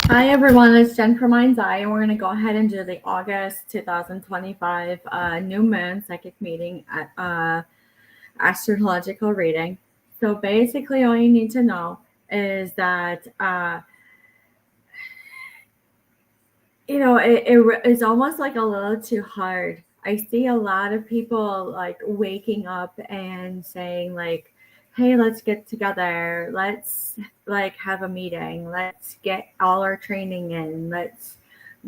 Hi everyone, it's Jen from Mind's Eye, and we're going to go ahead and do the August 2025 new moon psychic meeting at astrological reading. So basically, all you need to know is that it's almost like a little too hard. I see a lot of people like waking up and saying like, "Hey, let's get together. Let's like have a meeting. Let's get all our training in. Let's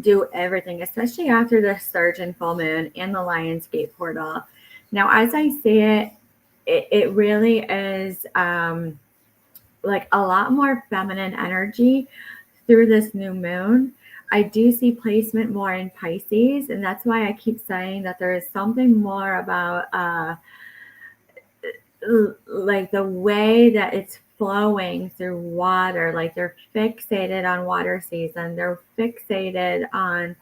do everything," especially after the surge in full moon and the Lionsgate portal. Now, as I see it, it really is like a lot more feminine energy through this new moon. I do see placement more in Pisces, and that's why I keep saying that there is something more about like the way that it's flowing through water. Like they're fixated on water season, they're fixated on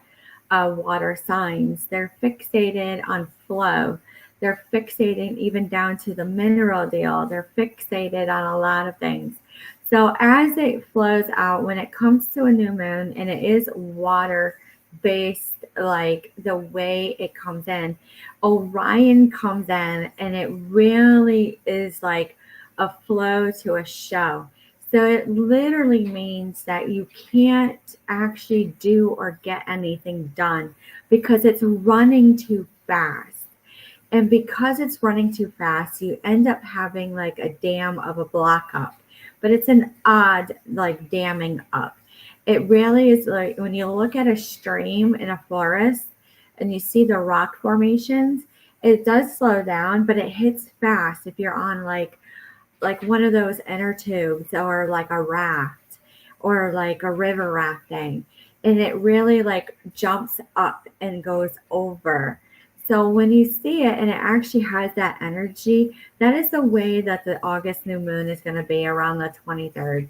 water signs, they're fixated on flow. They're fixated even down to the mineral deal. They're fixated on a lot of things. So as it flows out, when it comes to a new moon and it is water based, like the way it comes in, Orion comes in and it really is like a flow to a show. So it literally means that you can't actually do or get anything done because it's running too fast. And because it's running too fast, you end up having like a dam of a block up, but it's an odd like damming up. It really is like when you look at a stream in a forest and you see the rock formations, it does slow down, but it hits fast if you're on like one of those inner tubes or like a raft or like a river rafting, and it really like jumps up and goes over. So when you see it and it actually has that energy, that is the way that the August new moon is going to be around the 23rd.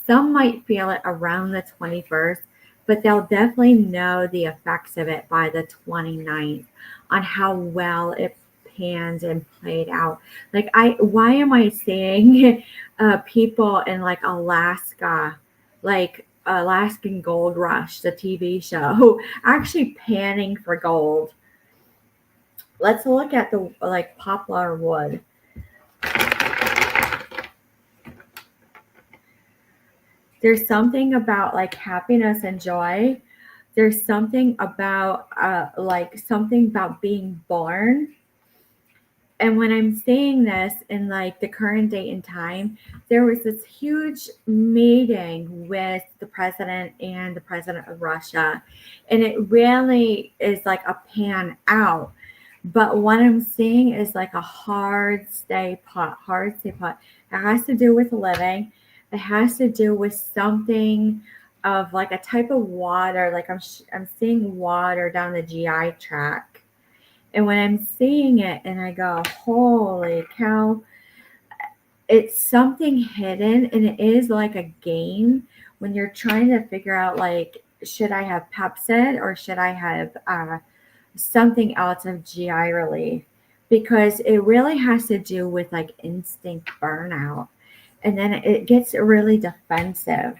Some might feel it around the 21st, but they'll definitely know the effects of it by the 29th on how well it panned and played out. Like why am I seeing people in like Alaska, like Alaskan Gold Rush, the TV show, actually panning for gold? Let's look at the like poplar wood. There's something about like happiness and joy. There's something about like something about being born. And when I'm saying this in like the current date and time, there was this huge meeting with the president and the president of Russia. And it really is like a pan out. But what I'm seeing is like a hard stay put, hard stay put. It has to do with living. It has to do with something of like a type of water. Like I'm seeing water down the GI tract, and when I'm seeing it and I go, holy cow, it's something hidden, and it is like a game when you're trying to figure out like, should I have Pepsid or should I have something else of GI relief? Because it really has to do with like instinct burnout. And then it gets really defensive.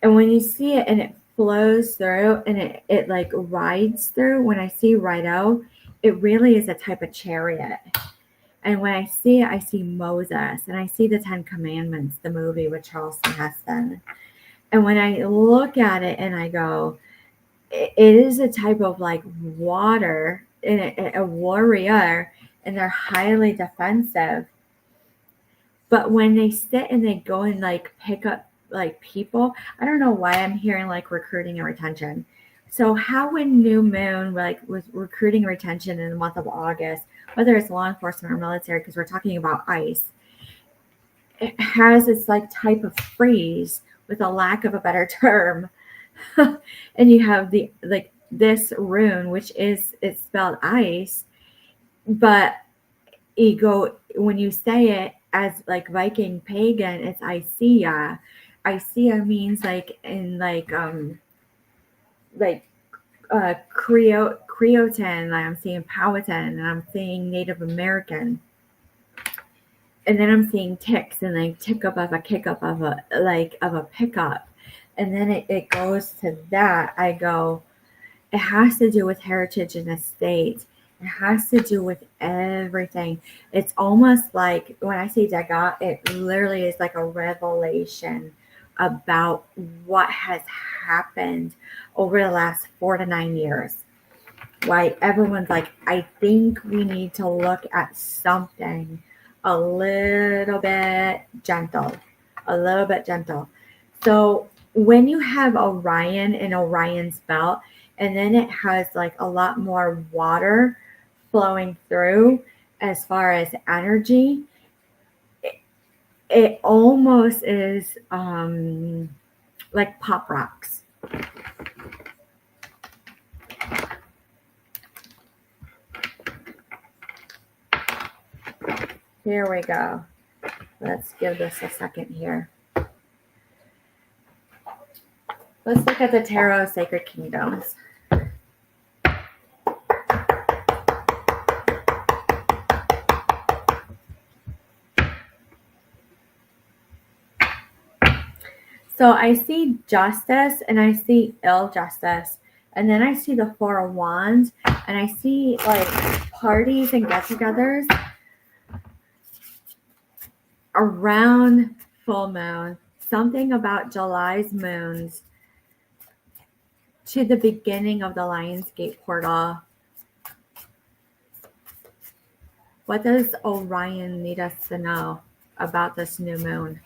And when you see it and it flows through and it like rides through, when I see Rido, it really is a type of chariot. And when I see it, I see Moses and I see the Ten Commandments, the movie with Charleston Heston. And when I look at it and I go, it is a type of like water and a warrior, and they're highly defensive. But when they sit and they go and like pick up like people, I don't know why I'm hearing like recruiting and retention. So how would new moon like with recruiting and retention in the month of August, whether it's law enforcement or military, because we're talking about ICE, it has this like type of freeze with a lack of a better term. And you have the like this rune, which is it's spelled ice, but ego when you say it as like Viking pagan, it's Icea. Icea means like in like Creotan, I'm seeing Powhatan, and I'm seeing Native American. And then I'm seeing ticks and like tick up of a kick up of a like of a pickup. And then it goes to that. I go, it has to do with heritage and estate. It has to do with everything. It's almost like when I say Daga, it literally is like a revelation about what has happened over the last 4 to 9 years. Why everyone's like, I think we need to look at something a little bit gentle, a little bit gentle. So when you have Orion and Orion's belt, and then it has like a lot more water flowing through as far as energy, it almost is like pop rocks. Here we go. Let's give this a second here. Let's look at the Tarot Sacred Kingdoms. So I see justice and I see ill justice. And then I see the Four of Wands and I see like parties and get-togethers around full moon. Something about July's moons to the beginning of the Lionsgate portal. What does Orion need us to know about this new moon?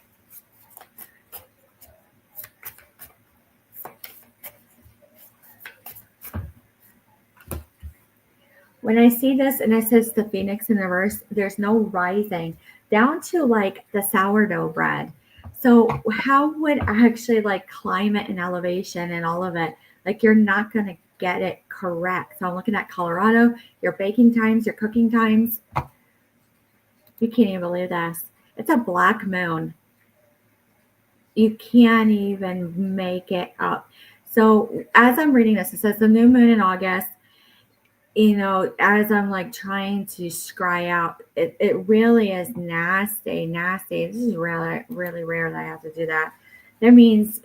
When I see this and it says the Phoenix in reverse, there's no rising down to like the sourdough bread. So how would actually like climate and elevation and all of it, like you're not going to get it correct. So I'm looking at Colorado, your baking times, your cooking times. You can't even believe this. It's a black moon. You can't even make it up. So as I'm reading this, it says the new moon in August, as I'm like trying to scry out, it really is nasty. This is really, really rare that I have to do that. That means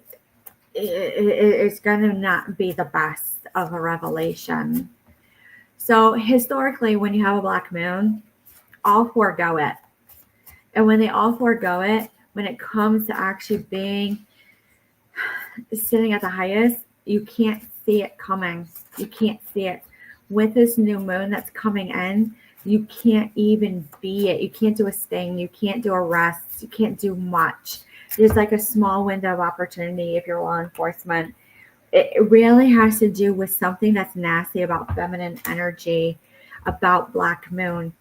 it's going to not be the best of a revelation. So historically, when you have a black moon, all forego it. And when they all forego it, when it comes to actually being sitting at the highest, you can't see it coming. You can't see it. With this new moon that's coming in, you can't even be it. You can't do a sting. You can't do a rest. You can't do much. There's like a small window of opportunity if you're law enforcement. It really has to do with something that's nasty about feminine energy, about black moon.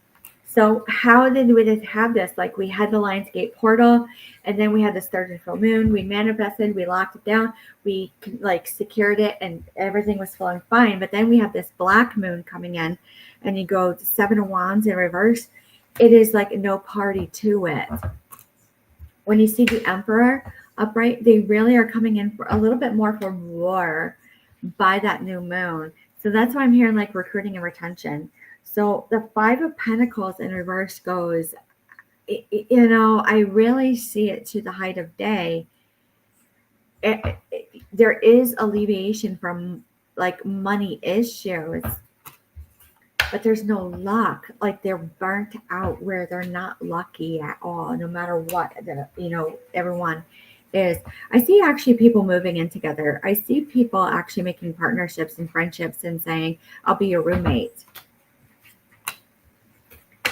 So how did we have this? Like we had the Lionsgate portal, and then we had the third and full moon. We manifested, we locked it down, we like secured it, and everything was flowing fine. But then we have this black moon coming in, and you go to Seven of Wands in reverse. It is like no party to it. When you see the Emperor upright, they really are coming in for a little bit more for war by that new moon. So that's why I'm hearing like recruiting and retention. So the Five of Pentacles in reverse goes, I really see it to the height of day. There is alleviation from like money issues, but there's no luck. Like they're burnt out where they're not lucky at all, no matter what, everyone is. I see actually people moving in together. I see people actually making partnerships and friendships and saying, I'll be your roommate.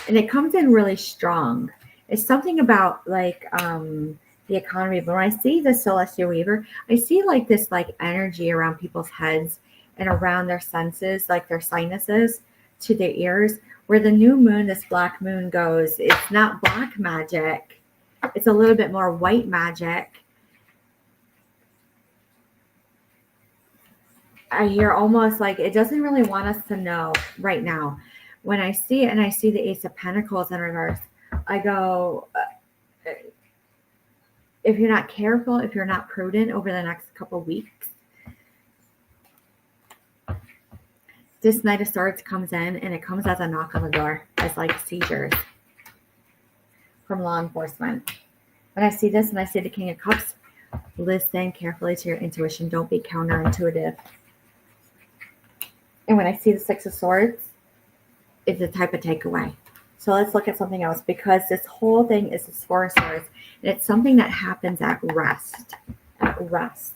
And it comes in really strong. It's something about like the economy. But when I see the Celestial Weaver, I see like this like energy around people's heads and around their senses, like their sinuses to their ears. Where the new moon, this black moon goes, it's not black magic. It's a little bit more white magic. I hear almost like it doesn't really want us to know right now. When I see it and I see the Ace of Pentacles in reverse, I go, if you're not careful, if you're not prudent over the next couple weeks, this Knight of Swords comes in and it comes as a knock on the door, as like seizures from law enforcement. When I see this and I see the King of Cups, Listen carefully to your intuition. Don't be counterintuitive. And when I see the Six of Swords, it's a type of takeaway. So let's look at something else, because this whole thing is this Four of Swords, and it's something that happens at rest. At rest.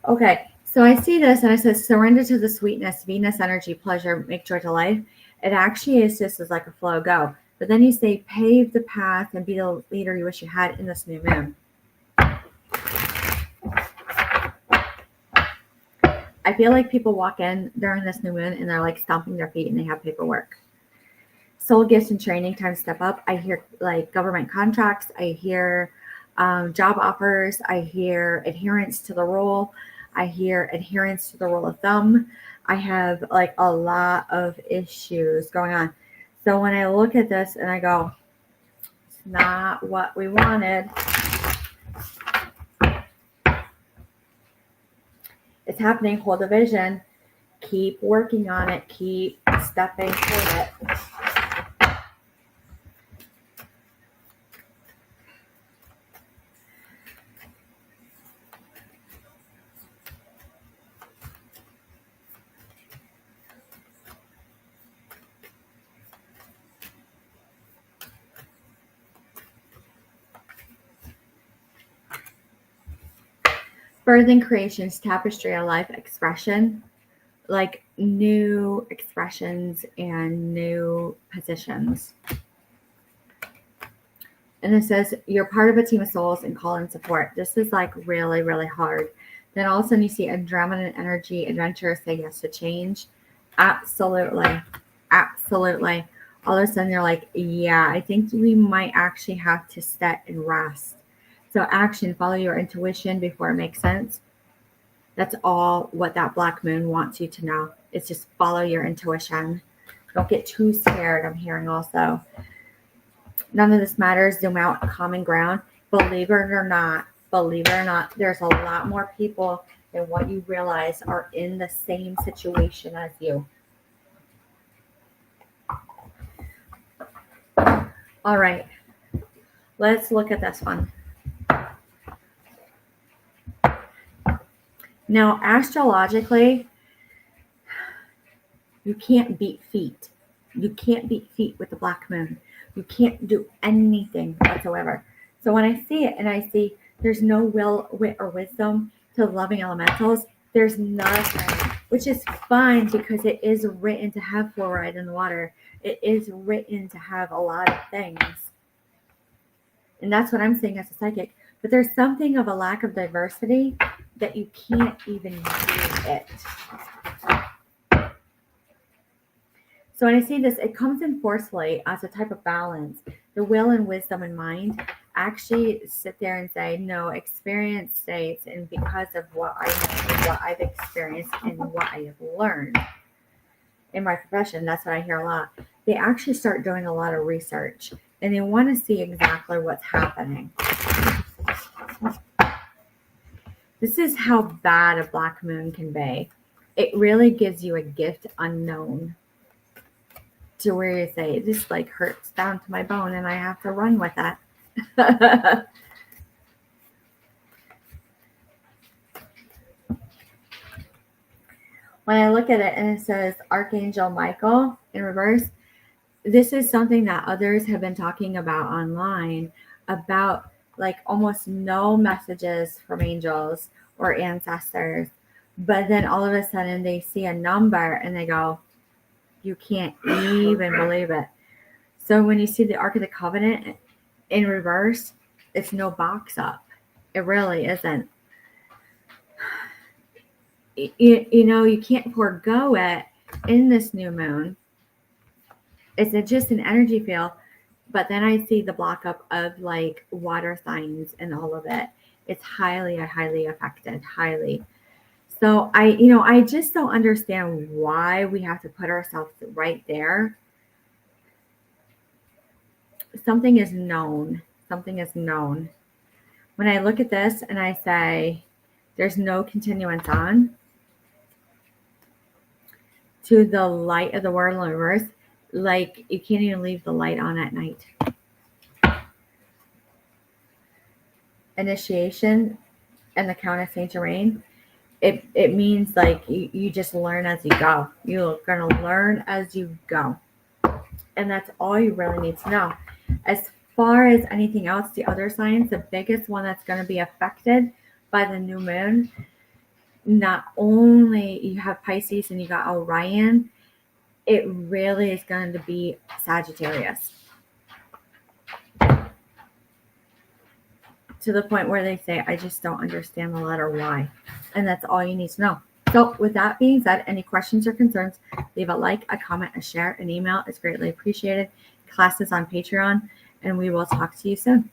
Okay, so I see this and I said, surrender to the sweetness, Venus energy, pleasure, make joy to life. It actually is just as like a flow, go. But then you say, pave the path and be the leader you wish you had in this new moon. I feel like people walk in during this new moon and they're like stomping their feet and they have paperwork. Soul gifts and training, time to step up. I hear like government contracts. I hear job offers. I hear adherence to the rule. I hear adherence to the rule of thumb. I have like a lot of issues going on. So when I look at this and I go, it's not what we wanted. It's happening, hold a vision. Keep working on it. Keep stepping toward it. Birthing creations, tapestry of life, expression, like new expressions and new positions. And it says, you're part of a team of souls and call in support. This is like really, really hard. Then all of a sudden you see adrenaline, energy, adventure, say yes to change. Absolutely. Absolutely. All of a sudden you're like, yeah, I think we might actually have to sit and rest. So action, follow your intuition before it makes sense. That's all what that black moon wants you to know. It's just follow your intuition. Don't get too scared, I'm hearing also. None of this matters. Zoom out, common ground. Believe it or not, there's a lot more people than what you realize are in the same situation as you. All right, let's look at this one. Now, astrologically, you can't beat feet. You can't beat feet with the black moon. You can't do anything whatsoever. So when I see it and I see there's no will, wit, or wisdom to loving elementals, there's nothing, which is fine because it is written to have fluoride in the water. It is written to have a lot of things. And that's what I'm saying as a psychic. But there's something of a lack of diversity that you can't even do it. So when I see this, it comes in forcefully as a type of balance. The will and wisdom in mind actually sit there and say, no, experience states, and because of what I know, what I've experienced, and what I have learned in my profession, that's what I hear a lot. They actually start doing a lot of research, and they want to see exactly what's happening. This is how bad a black moon can be. It really gives you a gift unknown, to where you say, this like hurts down to my bone and I have to run with that. When I look at it and it says Archangel Michael in reverse, this is something that others have been talking about online, about like almost no messages from angels or ancestors. But then all of a sudden they see a number and they go, you can't even believe it. So when you see the Ark of the Covenant in reverse, it's no box up. It really isn't. You know, you can't forego it in this new moon. It's just an energy field. But then I see the block up of like water signs and all of it. It's highly affected, highly. So I just don't understand why we have to put ourselves right there. Something is known. Something is known. When I look at this and I say there's no continuance on to the light of the world universe, like you can't even leave the light on at night. Initiation and the Count of Saint Germain, it means like you just learn as you go. You're going to learn as you go. And that's all you really need to know. As far as anything else, the other signs, the biggest one that's going to be affected by the new moon, not only you have Pisces and you got Orion, it really is going to be Sagittarius. To the point where they say, I just don't understand the letter Y. And that's all you need to know. So with that being said, any questions or concerns, leave a like, a comment, a share, an email. It's greatly appreciated. Classes on Patreon, and we will talk to you soon.